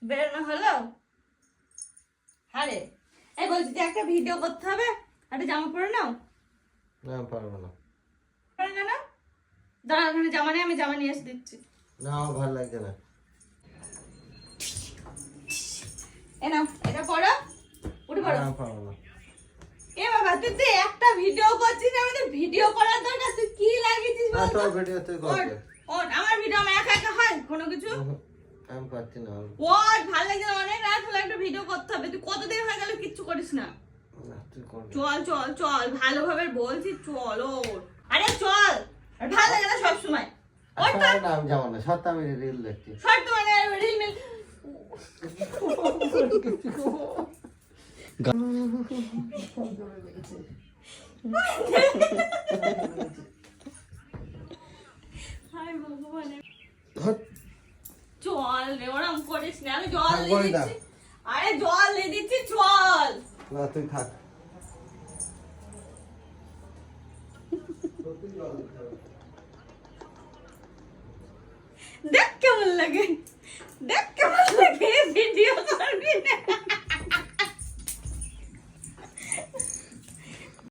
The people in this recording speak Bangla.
বেরোনো হলো? আরে এই বলছি যে একটা ভিডিও করতে হবে, একটা জামা পরে নাও। না পারবো না। পরে কেন? দাঁড়া, ওখানে জামা নেই, আমি জামা নিয়ে এসে দিচ্ছি। না আমার ভালো লাগছে না। এ নাও, এটা পরো, উঠে পড়ো। না পারবো না। এ বাবা, তুই তো একটা ভিডিও করছিস, আমাদের ভিডিও করার দরকার, তুই কি লাগিয়েছিস বল তো? তোর ভিডিও তুই করবে। ওঠ, আমার ভিডিও আমার একা একা হয় কোনো কিছু? আমি পারছি না। ওঠ, ভালো লাগছে না, অনেক রাত হলো, একটা ভিডিও করতে হবে। তুই কতদিন হয়ে গেল কিচ্ছু করিস না। না তুই করবি। চল চল চল, ভালোভাবে বলছি, চল ওঠ। আরে চল, আর ভালো লাগে না সবসময়। ওঠ তো। না আমি যাবো না, সত্য আমি রিল দেখছি। শর্ট মানে রিল মিল। হায় ভগবান। চল রে, ওরম করিস না, আমি জল দিয়ে দিচ্ছি। আরে জল দিয়ে দিচ্ছি, চল। না তুই থাক। দেখ কেমন লাগে, দেখ কেমন